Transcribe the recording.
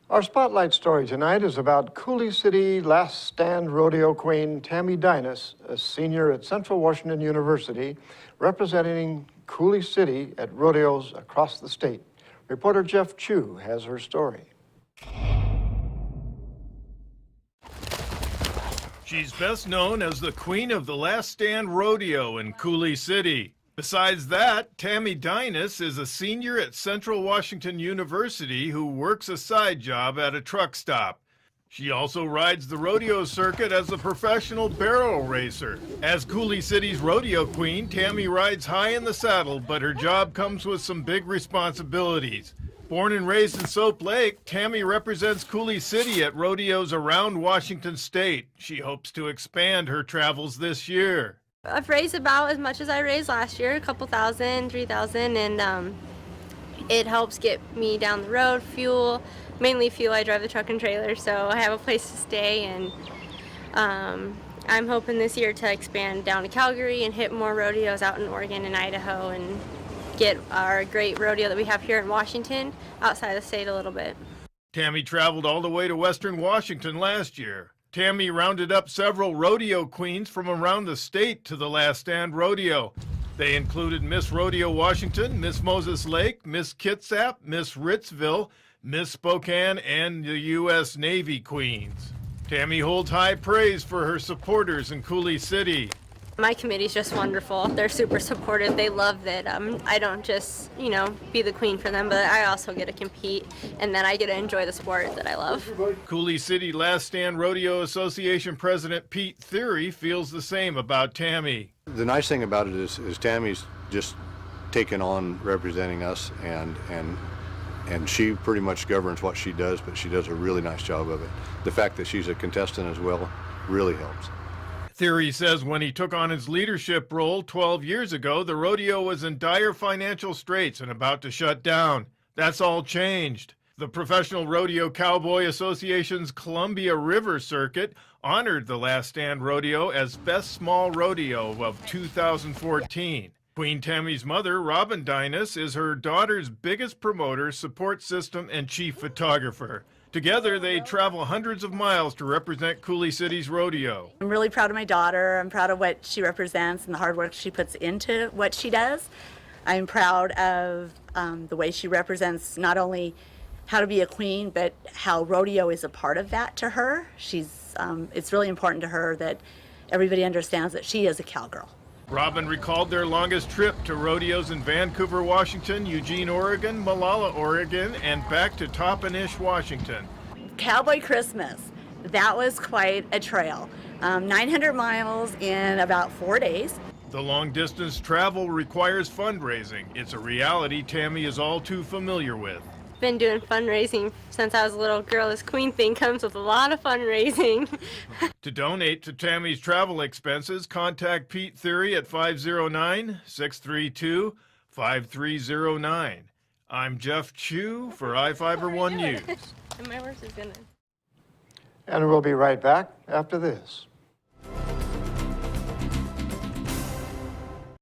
Our spotlight story tonight is about Coulee City Last Stand rodeo queen Tammy Dinas, a senior at Central Washington University, representing Coulee City at rodeos across the state. Reporter Jeff Chu has her story. She's best known as the queen of the Last Stand rodeo in Coulee City. Besides that, Tammy Dinas is a senior at Central Washington University who works a side job at a truck stop. She also rides the rodeo circuit as a professional barrel racer. As Coulee City's rodeo queen, Tammy rides high in the saddle, but her job comes with some big responsibilities. Born and raised in Soap Lake, Tammy represents Coulee City at rodeos around Washington State. She hopes to expand her travels this year. I've raised about as much as I raised last year, a couple thousand, 3,000, and it helps get me down the road, fuel, mainly fuel. I drive the truck and trailer, so I have a place to stay, and I'm hoping this year to expand down to Calgary and hit more rodeos out in Oregon and Idaho and get our great rodeo that we have here in Washington outside the state a little bit. Tammy traveled all the way to Western Washington last year. Tammy rounded up several rodeo queens from around the state to the Last Stand rodeo. They included Miss Rodeo Washington, Miss Moses Lake, Miss Kitsap, Miss Ritzville, Miss Spokane, and the U.S. Navy queens. Tammy holds high praise for her supporters in Coulee City. My committee's just wonderful. They're super supportive. They love that I don't just, be the queen for them, but I also get to compete, and then I get to enjoy the sport that I love. Coulee City Last Stand Rodeo Association President Pete Theory feels the same about Tammy. The nice thing about it is Tammy's just taken on representing us, and she pretty much governs what she does, but she does a really nice job of it. The fact that she's a contestant as well really helps. Theory says when he took on his leadership role 12 years ago, the rodeo was in dire financial straits and about to shut down. That's all changed. The Professional Rodeo Cowboy Association's Columbia River Circuit honored the Last Stand Rodeo as Best Small Rodeo of 2014. Queen Tammy's mother, Robin Dinas, is her daughter's biggest promoter, support system, and chief photographer. Together, they travel hundreds of miles to represent Coulee City's rodeo. I'm really proud of my daughter. I'm proud of what she represents and the hard work she puts into what she does. I'm proud of the way she represents not only how to be a queen, but how rodeo is a part of that to her. It's really important to her that everybody understands that she is a cowgirl. Robin recalled their longest trip to rodeos in Vancouver, Washington, Eugene, Oregon, Malala, Oregon, and back to Toppenish, Washington. Cowboy Christmas, that was quite a trail. 900 miles in about 4 days. The long-distance travel requires fundraising. It's a reality Tammy is all too familiar with. Been doing fundraising since I was a little girl. This queen thing comes with a lot of fundraising. To donate to Tammy's travel expenses, contact Pete Theory at 509-632-5309. I'm Jeff Chu for iFIBER 1 News. And my horse is gonna. And we'll be right back after this.